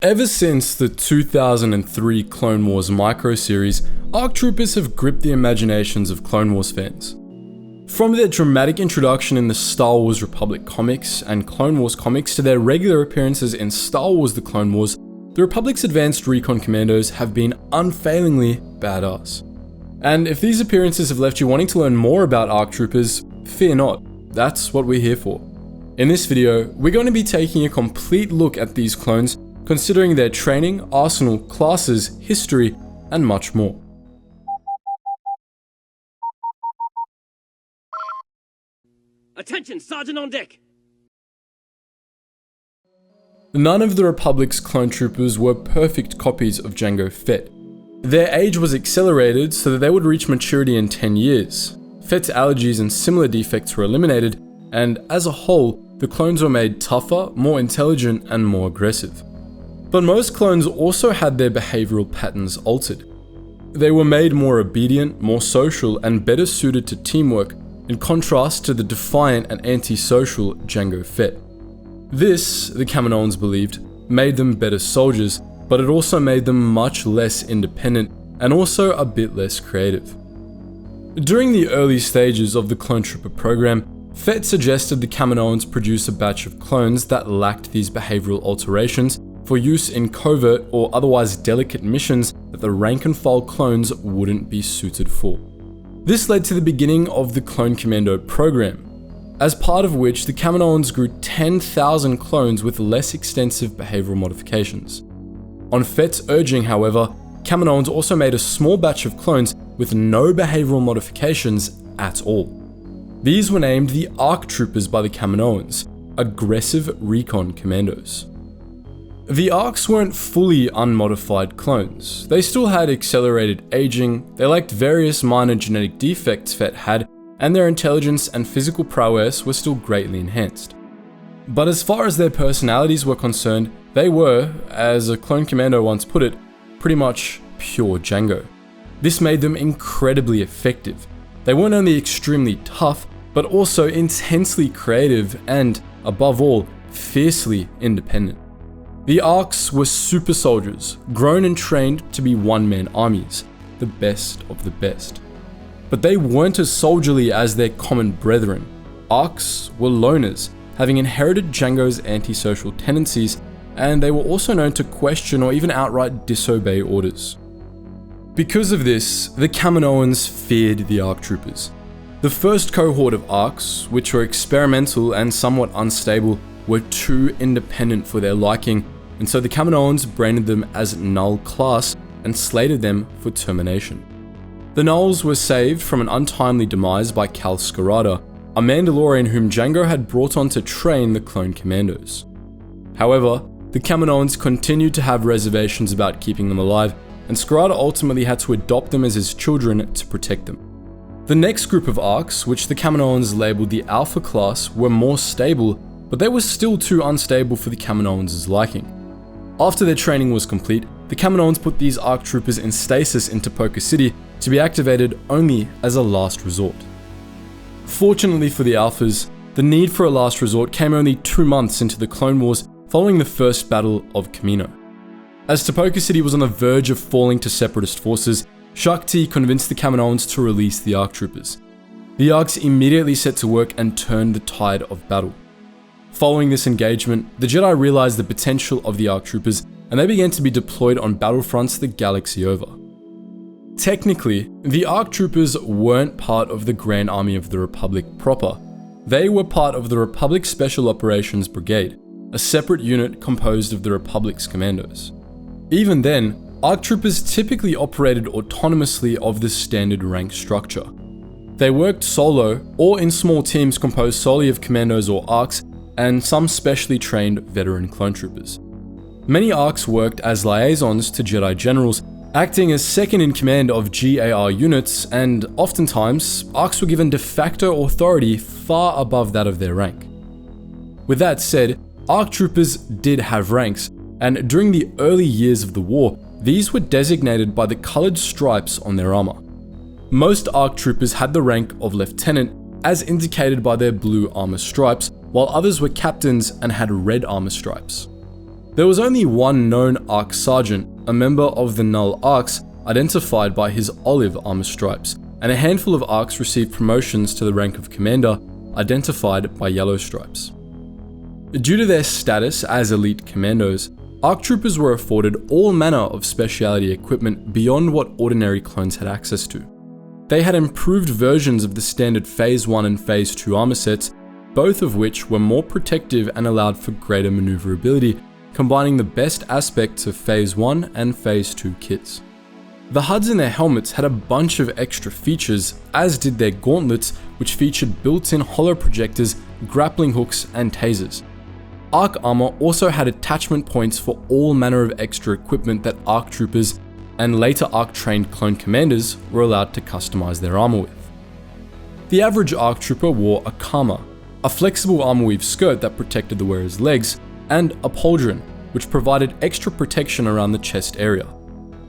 Ever since the 2003 Clone Wars micro series, ARC troopers have gripped the imaginations of Clone Wars fans. From their dramatic introduction in the Star Wars Republic comics and Clone Wars comics to their regular appearances in Star Wars The Clone Wars, the Republic's advanced recon commandos have been unfailingly badass. And if these appearances have left you wanting to learn more about ARC troopers, fear not, that's what we're here for. In this video, we're going to be taking a complete look at these clones, considering their training, arsenal, classes, history, and much more. Attention, Sergeant on deck! None of the Republic's clone troopers were perfect copies of Jango Fett. Their age was accelerated so that they would reach maturity in 10 years. Fett's allergies and similar defects were eliminated, and as a whole, the clones were made tougher, more intelligent, and more aggressive. But most clones also had their behavioral patterns altered. They were made more obedient, more social, and better suited to teamwork, in contrast to the defiant and antisocial Jango Fett. This, the Kaminoans believed, made them better soldiers, but it also made them much less independent and also a bit less creative. During the early stages of the clone trooper program, Fett suggested the Kaminoans produce a batch of clones that lacked these behavioral alterations for use in covert or otherwise delicate missions that the rank-and-file clones wouldn't be suited for. This led to the beginning of the Clone Commando program, as part of which the Kaminoans grew 10,000 clones with less extensive behavioral modifications. On Fett's urging, however, Kaminoans also made a small batch of clones with no behavioral modifications at all. These were named the ARC troopers by the Kaminoans, aggressive recon commandos. The ARCs weren't fully unmodified clones. They still had accelerated aging, they lacked various minor genetic defects Fett had, and their intelligence and physical prowess were still greatly enhanced. But as far as their personalities were concerned, they were, as a clone commando once put it, pretty much pure Jango. This made them incredibly effective. They weren't only extremely tough, but also intensely creative and, above all, fiercely independent. The ARCs were super soldiers, grown and trained to be one-man armies, the best of the best. But they weren't as soldierly as their common brethren. ARCs were loners, having inherited Jango's antisocial tendencies, and they were also known to question or even outright disobey orders. Because of this, the Kaminoans feared the ARC troopers. The first cohort of ARCs, which were experimental and somewhat unstable, were too independent for their liking, and so the Kaminoans branded them as Null-class and slated them for termination. The Nulls were saved from an untimely demise by Cal Skirata, a Mandalorian whom Jango had brought on to train the clone commandos. However, the Kaminoans continued to have reservations about keeping them alive, and Skirata ultimately had to adopt them as his children to protect them. The next group of ARCs, which the Kaminoans labeled the Alpha class, were more stable, but they were still too unstable for the Kaminoans' liking. After their training was complete, the Kaminoans put these ARC troopers in stasis into Poker City to be activated only as a last resort. Fortunately for the Alphas, the need for a last resort came only 2 months into the Clone Wars following the first Battle of Kamino. As Poker City was on the verge of falling to Separatist forces, Shakti convinced the Kaminoans to release the ARC troopers. The ARCs immediately set to work and turned the tide of battle. Following this engagement, the Jedi realized the potential of the ARC troopers, and they began to be deployed on battlefronts the galaxy over. Technically, the ARC troopers weren't part of the Grand Army of the Republic proper. They were part of the Republic Special Operations Brigade, a separate unit composed of the Republic's commandos. Even then, ARC troopers typically operated autonomously of the standard rank structure. They worked solo or in small teams composed solely of commandos or ARCs, and some specially trained veteran clone troopers. Many ARCs worked as liaisons to Jedi generals, acting as second in command of GAR units, and oftentimes, ARCs were given de facto authority far above that of their rank. With that said, ARC troopers did have ranks, and during the early years of the war, these were designated by the colored stripes on their armor. Most ARC troopers had the rank of lieutenant, as indicated by their blue armor stripes, while others were captains and had red armor stripes. There was only one known ARC Sergeant, a member of the Null ARCs, identified by his olive armor stripes, and a handful of ARCs received promotions to the rank of Commander, identified by yellow stripes. Due to their status as elite commandos, ARC troopers were afforded all manner of specialty equipment beyond what ordinary clones had access to. They had improved versions of the standard Phase 1 and Phase 2 armor sets, both of which were more protective and allowed for greater maneuverability, combining the best aspects of Phase 1 and Phase 2 kits. The HUDs in their helmets had a bunch of extra features, as did their gauntlets, which featured built-in hollow projectors, grappling hooks, and tasers. ARC armor also had attachment points for all manner of extra equipment that ARC troopers and later ARC trained clone commanders were allowed to customize their armor with. The average ARC trooper wore a kama, a flexible armor weave skirt that protected the wearer's legs, and a pauldron, which provided extra protection around the chest area.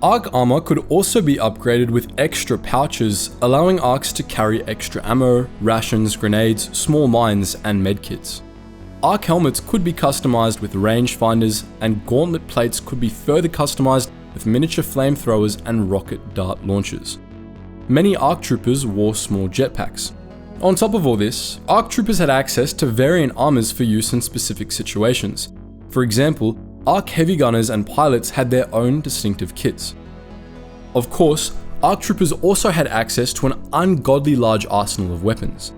ARC armor could also be upgraded with extra pouches, allowing ARCs to carry extra ammo, rations, grenades, small mines, and medkits. ARC helmets could be customized with rangefinders, and gauntlet plates could be further customized with miniature flamethrowers and rocket dart launchers. Many ARC troopers wore small jetpacks. On top of all this, ARC troopers had access to variant armors for use in specific situations. For example, ARC heavy gunners and pilots had their own distinctive kits. Of course, ARC troopers also had access to an ungodly large arsenal of weapons.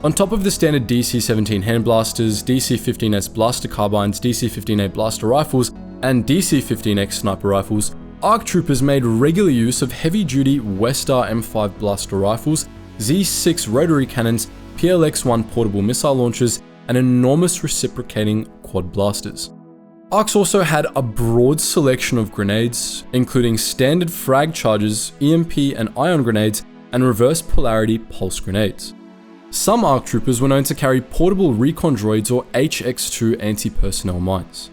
On top of the standard DC-17 hand blasters, DC-15S blaster carbines, DC-15A blaster rifles, and DC-15X sniper rifles, ARC troopers made regular use of heavy-duty Westar M5 blaster rifles, Z6 rotary cannons, PLX-1 portable missile launchers, and enormous reciprocating quad blasters. ARCs also had a broad selection of grenades, including standard frag charges, EMP and ion grenades, and reverse polarity pulse grenades. Some ARC troopers were known to carry portable recon droids or HX-2 anti-personnel mines.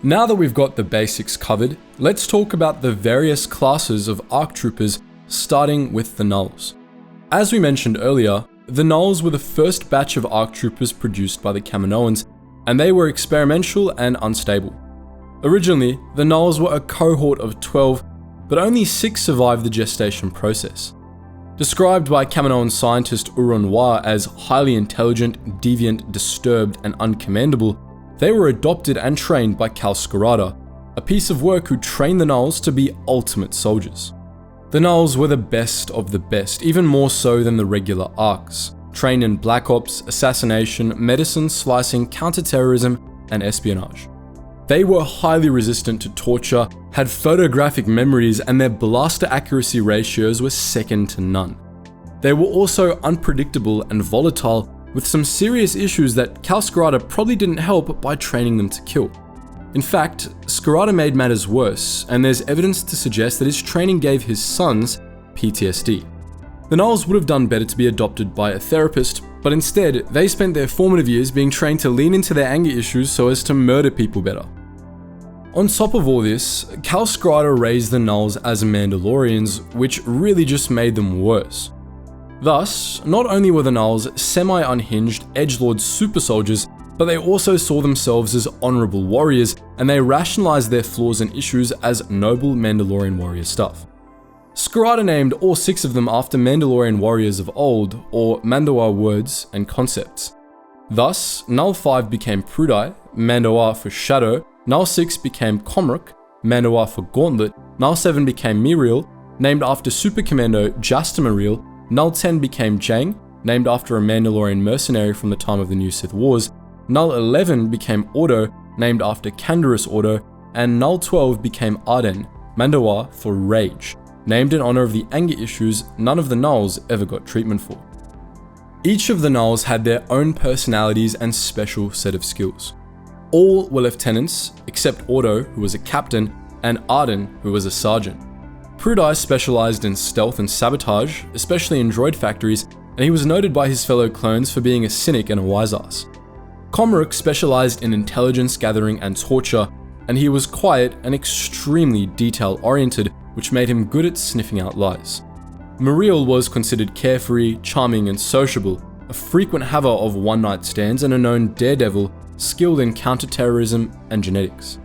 Now that we've got the basics covered, let's talk about the various classes of ARC troopers, starting with the Nulls. As we mentioned earlier, the Nulls were the first batch of ARC troopers produced by the Kaminoans, and they were experimental and unstable. Originally, the Nulls were a cohort of 12, but only 6 survived the gestation process. Described by Kaminoan scientist Urun Wa as highly intelligent, deviant, disturbed, and uncommandable, they were adopted and trained by Cal Skirata, a piece of work who trained the Nulls to be ultimate soldiers. The Nulls were the best of the best, even more so than the regular ARCs, trained in black ops, assassination, medicine, slicing, counterterrorism, and espionage. They were highly resistant to torture, had photographic memories, and their blaster accuracy ratios were second to none. They were also unpredictable and volatile, with some serious issues that Cal Skirata probably didn't help by training them to kill. In fact, Skirata made matters worse, and there's evidence to suggest that his training gave his sons PTSD. The Nulls would have done better to be adopted by a therapist, but instead, they spent their formative years being trained to lean into their anger issues so as to murder people better. On top of all this, Cal Skirata raised the Nulls as Mandalorians, which really just made them worse. Thus, not only were the Nulls semi-unhinged, edgelord super soldiers, but they also saw themselves as honorable warriors, and they rationalized their flaws and issues as noble Mandalorian warrior stuff. Skirata named all 6 of them after Mandalorian warriors of old, or Mando'ar words and concepts. Thus, Null 5 became Prudai, Mando'ar for Shadow, Null 6 became Comrock, Mando'ar for Gauntlet, Null 7 became Miriel, named after Super Commando Jasta Miriel, Null 10 became Jang, named after a Mandalorian mercenary from the time of the New Sith Wars, Null 11 became Ordo, named after Canderous Ordo, and Null 12 became Arden, Mando'ar for Rage, named in honor of the anger issues none of the Nulls ever got treatment for. Each of the Nulls had their own personalities and special set of skills. All were lieutenants, except Ordo, who was a captain, and Arden, who was a sergeant. Prudai specialized in stealth and sabotage, especially in droid factories, and he was noted by his fellow clones for being a cynic and a wise-ass. Comrock specialized in intelligence gathering and torture, and he was quiet and extremely detail-oriented, which made him good at sniffing out lies. Miriel was considered carefree, charming, and sociable, a frequent haver of one-night stands and a known daredevil, skilled in counter-terrorism and genetics.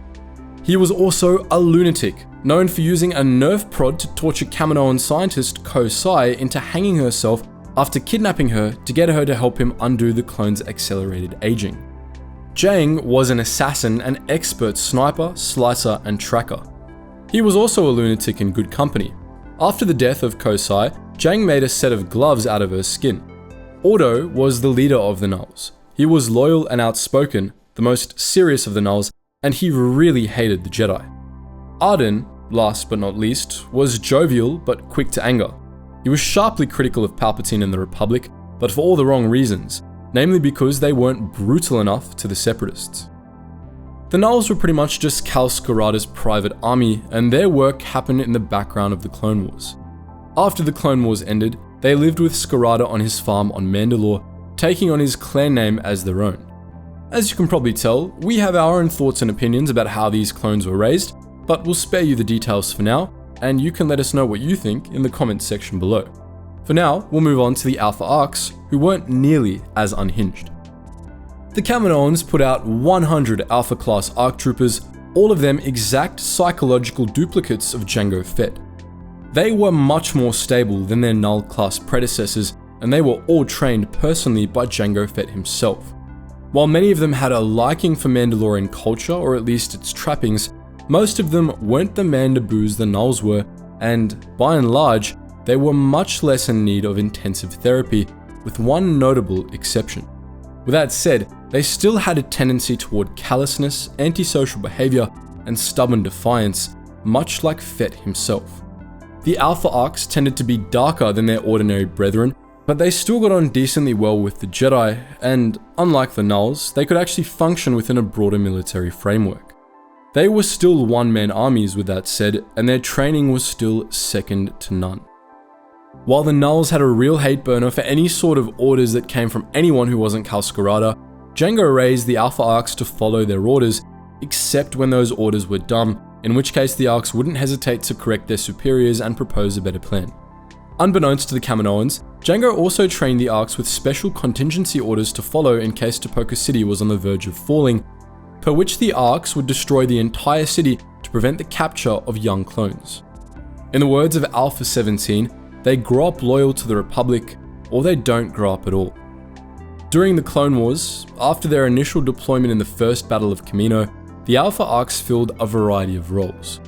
He was also a lunatic, known for using a nerve prod to torture Kaminoan scientist Ko-Sai into hanging herself after kidnapping her to get her to help him undo the clone's accelerated aging. Jang was an assassin and expert sniper, slicer, and tracker. He was also a lunatic in good company. After the death of Ko-Sai, Jang made a set of gloves out of her skin. Ordo was the leader of the Nulls. He was loyal and outspoken, the most serious of the Nulls, and he really hated the Jedi. Arden, last but not least, was jovial but quick to anger. He was sharply critical of Palpatine and the Republic, but for all the wrong reasons, namely because they weren't brutal enough to the Separatists. The Nulls were pretty much just Kal Skirata's private army, and their work happened in the background of the Clone Wars. After the Clone Wars ended, they lived with Skirata on his farm on Mandalore, taking on his clan name as their own. As you can probably tell, we have our own thoughts and opinions about how these clones were raised, but we'll spare you the details for now, and you can let us know what you think in the comments section below. For now, we'll move on to the Alpha ARCs, who weren't nearly as unhinged. The Kaminoans put out 100 Alpha class ARC troopers, all of them exact psychological duplicates of Jango Fett. They were much more stable than their Null-class predecessors, and they were all trained personally by Jango Fett himself. While many of them had a liking for Mandalorian culture, or at least its trappings, most of them weren't the Mandaboos the Nulls were, and by and large, they were much less in need of intensive therapy, with one notable exception. With that said, they still had a tendency toward callousness, antisocial behavior, and stubborn defiance, much like Fett himself. The Alpha ARCs tended to be darker than their ordinary brethren, but they still got on decently well with the Jedi, and unlike the Nulls, they could actually function within a broader military framework. They were still one-man armies with that said, and their training was still second to none. While the Nulls had a real hate burner for any sort of orders that came from anyone who wasn't Kal Skirata, Jango raised the Alpha ARCs to follow their orders, except when those orders were dumb, in which case the ARCs wouldn't hesitate to correct their superiors and propose a better plan. Unbeknownst to the Kaminoans, Jango also trained the ARCs with special contingency orders to follow in case Topoka City was on the verge of falling, per which the ARCs would destroy the entire city to prevent the capture of young clones. In the words of Alpha 17, they grow up loyal to the Republic, or they don't grow up at all. During the Clone Wars, after their initial deployment in the First Battle of Kamino, the Alpha ARCs filled a variety of roles.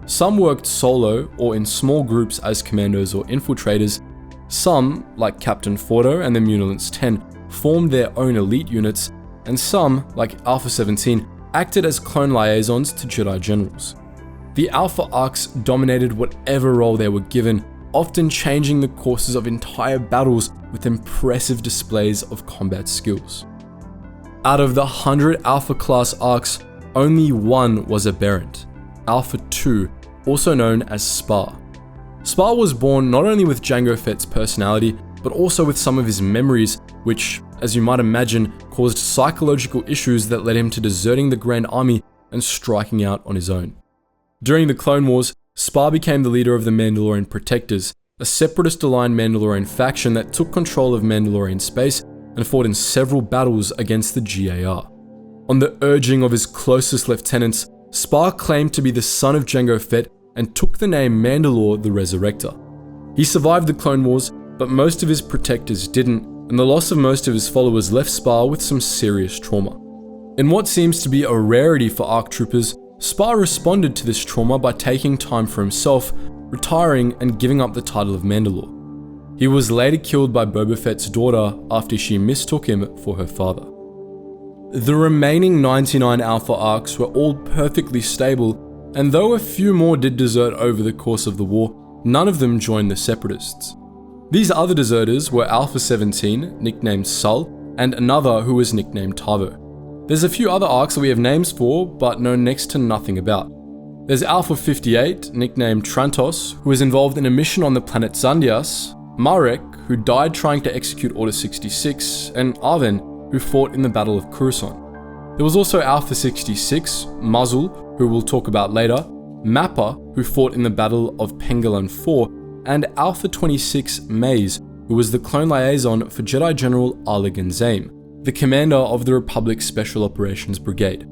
Some worked solo or in small groups as commandos or infiltrators. Some, like Captain Fordo and the Munilants 10, formed their own elite units, and some, like Alpha 17, acted as clone liaisons to Jedi generals. The Alpha ARCs dominated whatever role they were given, often changing the courses of entire battles with impressive displays of combat skills. Out of the 100 Alpha class ARCs, only one was aberrant, Alpha 2, also known as Spar. Spar was born not only with Jango Fett's personality, but also with some of his memories, which, as you might imagine, caused psychological issues that led him to deserting the Grand Army and striking out on his own. During the Clone Wars, Spar became the leader of the Mandalorian Protectors, a separatist-aligned Mandalorian faction that took control of Mandalorian space and fought in several battles against the GAR. On the urging of his closest lieutenants, Spar claimed to be the son of Jango Fett and took the name Mandalore the Resurrector. He survived the Clone Wars, but most of his protectors didn't, and the loss of most of his followers left Spar with some serious trauma. In what seems to be a rarity for ARC troopers, Spar responded to this trauma by taking time for himself, retiring and giving up the title of Mandalore. He was later killed by Boba Fett's daughter after she mistook him for her father. The remaining 99 Alpha ARCs were all perfectly stable, and though a few more did desert over the course of the war, none of them joined the Separatists. These other deserters were Alpha 17, nicknamed Sul, and another who was nicknamed Tavo. There's a few other ARCs that we have names for, but know next to nothing about. There's Alpha 58, nicknamed Trantos, who was involved in a mission on the planet Zandias, Marek, who died trying to execute Order 66, and Arven, who fought in the Battle of Coruscant. There was also Alpha 66, Muzzle, who we'll talk about later, Mappa, who fought in the Battle of Pengalan 4, and Alpha 26, Maze, who was the clone liaison for Jedi General Arlig Zaim, the commander of the Republic's Special Operations Brigade.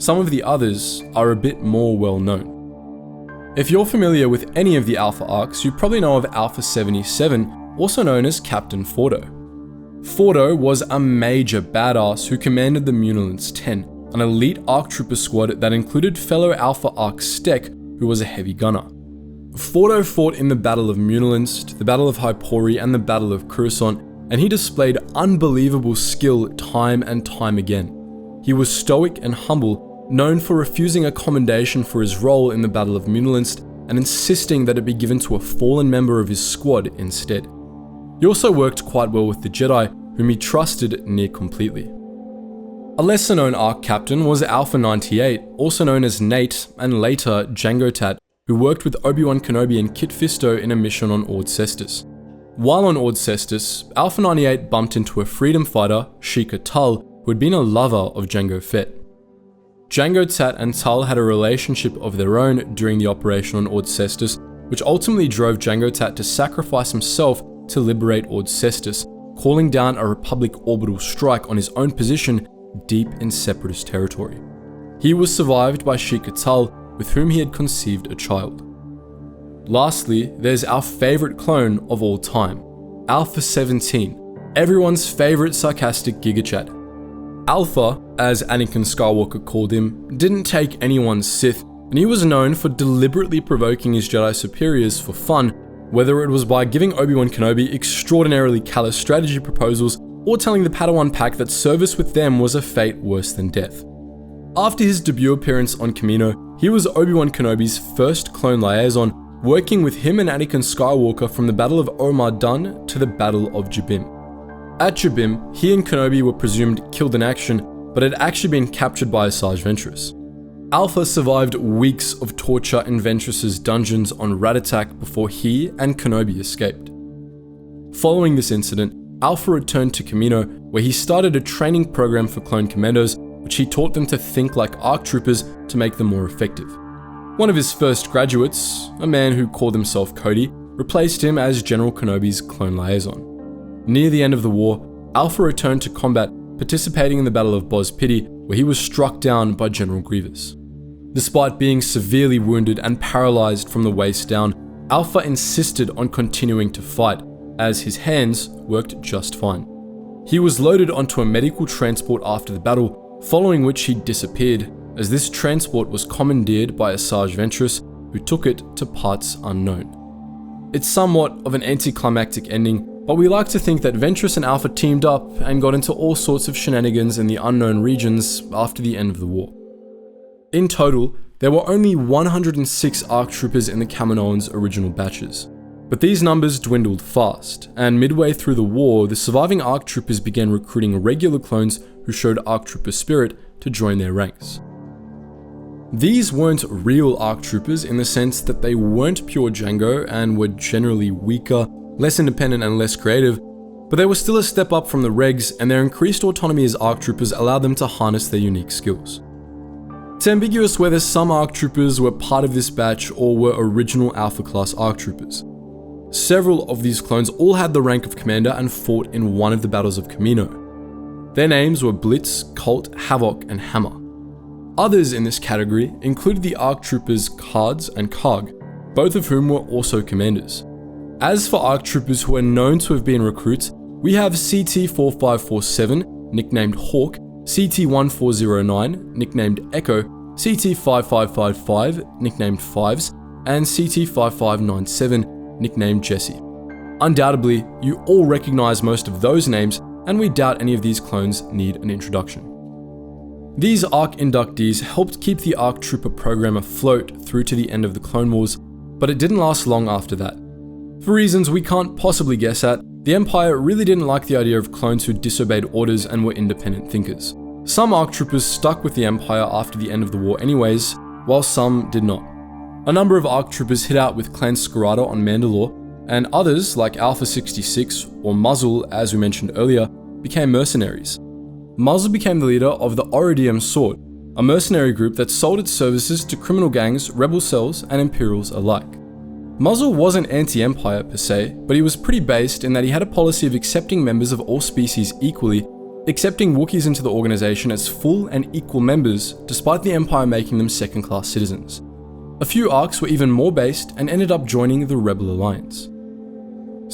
Some of the others are a bit more well known. If you're familiar with any of the Alpha arcs, you probably know of Alpha 77, also known as Captain Fordo. Fordo was a major badass who commanded the Munilance 10, an elite ARC trooper squad that included fellow Alpha ARC Stek, who was a heavy gunner. Fordo fought in the Battle of Munilance, the Battle of Hypori, and the Battle of Coruscant, and he displayed unbelievable skill time and time again. He was stoic and humble, known for refusing a commendation for his role in the Battle of Munilance and insisting that it be given to a fallen member of his squad instead. He also worked quite well with the Jedi, whom he trusted near completely. A lesser known ARC captain was Alpha 98, also known as Nate, and later Jango Tat, who worked with Obi-Wan Kenobi and Kit Fisto in a mission on Ord Cestus. While on Ord Cestus, Alpha 98 bumped into a freedom fighter, Sheikah Tull, who had been a lover of Jango Fett. Jango Tat and Tull had a relationship of their own during the operation on Ord Cestus, which ultimately drove Jango Tat to sacrifice himself to liberate Ord Cestus, calling down a Republic orbital strike on his own position deep in Separatist territory. He was survived by Sheikah Tull, with whom he had conceived a child. Lastly, there's our favourite clone of all time, Alpha 17, everyone's favourite sarcastic gigachad. Alpha, as Anakin Skywalker called him, didn't take anyone's Sith, and he was known for deliberately provoking his Jedi superiors for fun, whether it was by giving Obi-Wan Kenobi extraordinarily callous strategy proposals or telling the Padawan pack that service with them was a fate worse than death. After his debut appearance on Kamino, he was Obi-Wan Kenobi's first clone liaison, working with him and Anakin Skywalker from the Battle of Omar Dun to the Battle of Jabim. At Jabim, he and Kenobi were presumed killed in action, but had actually been captured by Asajj Ventress. Alpha survived weeks of torture in Ventress's dungeons on Rat Attack before he and Kenobi escaped. Following this incident, Alpha returned to Kamino, where he started a training program for clone commandos, which he taught them to think like ARC troopers to make them more effective. One of his first graduates, a man who called himself Cody, replaced him as General Kenobi's clone liaison. Near the end of the war, Alpha returned to combat, participating in the Battle of Bos Pity, where he was struck down by General Grievous. Despite being severely wounded and paralyzed from the waist down, Alpha insisted on continuing to fight, as his hands worked just fine. He was loaded onto a medical transport after the battle, following which he disappeared, as this transport was commandeered by Asajj Ventress, who took it to parts unknown. It's somewhat of an anticlimactic ending, but we like to think that Ventress and Alpha teamed up and got into all sorts of shenanigans in the unknown regions after the end of the war. In total, there were only 106 ARC troopers in the Kaminoans' original batches. But these numbers dwindled fast, and midway through the war, the surviving ARC troopers began recruiting regular clones who showed ARC trooper spirit to join their ranks. These weren't real ARC troopers in the sense that they weren't pure Jango and were generally weaker, less independent and less creative, but they were still a step up from the regs, and their increased autonomy as ARC troopers allowed them to harness their unique skills. It's ambiguous whether some ARC troopers were part of this batch or were original Alpha class ARC troopers. Several of these clones all had the rank of commander and fought in one of the battles of Kamino. Their names were Blitz, Colt, Havoc, and Hammer. Others in this category included the ARC troopers Cards and Karg, both of whom were also commanders. As for ARC troopers who are known to have been recruits, we have CT-4547, nicknamed Hawk, CT-1409, nicknamed Echo, CT-5555, nicknamed Fives, and CT-5597, nicknamed Jesse. Undoubtedly, you all recognize most of those names, and we doubt any of these clones need an introduction. These ARC inductees helped keep the ARC Trooper program afloat through to the end of the Clone Wars, but it didn't last long after that. For reasons we can't possibly guess at, the Empire really didn't like the idea of clones who disobeyed orders and were independent thinkers. Some ARC Troopers stuck with the Empire after the end of the war anyways, while some did not. A number of ARC Troopers hid out with Clan Scarada on Mandalore, and others, like Alpha 66 or Muzzle as we mentioned earlier, became mercenaries. Muzzle became the leader of the Orodium Sword, a mercenary group that sold its services to criminal gangs, rebel cells, and Imperials alike. Muzzle wasn't anti-Empire per se, but he was pretty based in that he had a policy of accepting members of all species equally, accepting Wookiees into the organization as full and equal members, despite the Empire making them second-class citizens. A few ARCs were even more based and ended up joining the Rebel Alliance.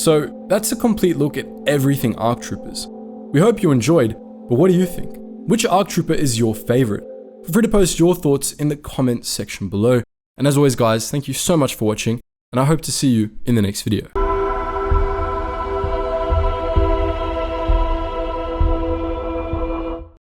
So that's a complete look at everything ARC Troopers. We hope you enjoyed, but what do you think? Which ARC Trooper is your favorite? Feel free to post your thoughts in the comments section below. And as always guys, thank you so much for watching, and I hope to see you in the next video.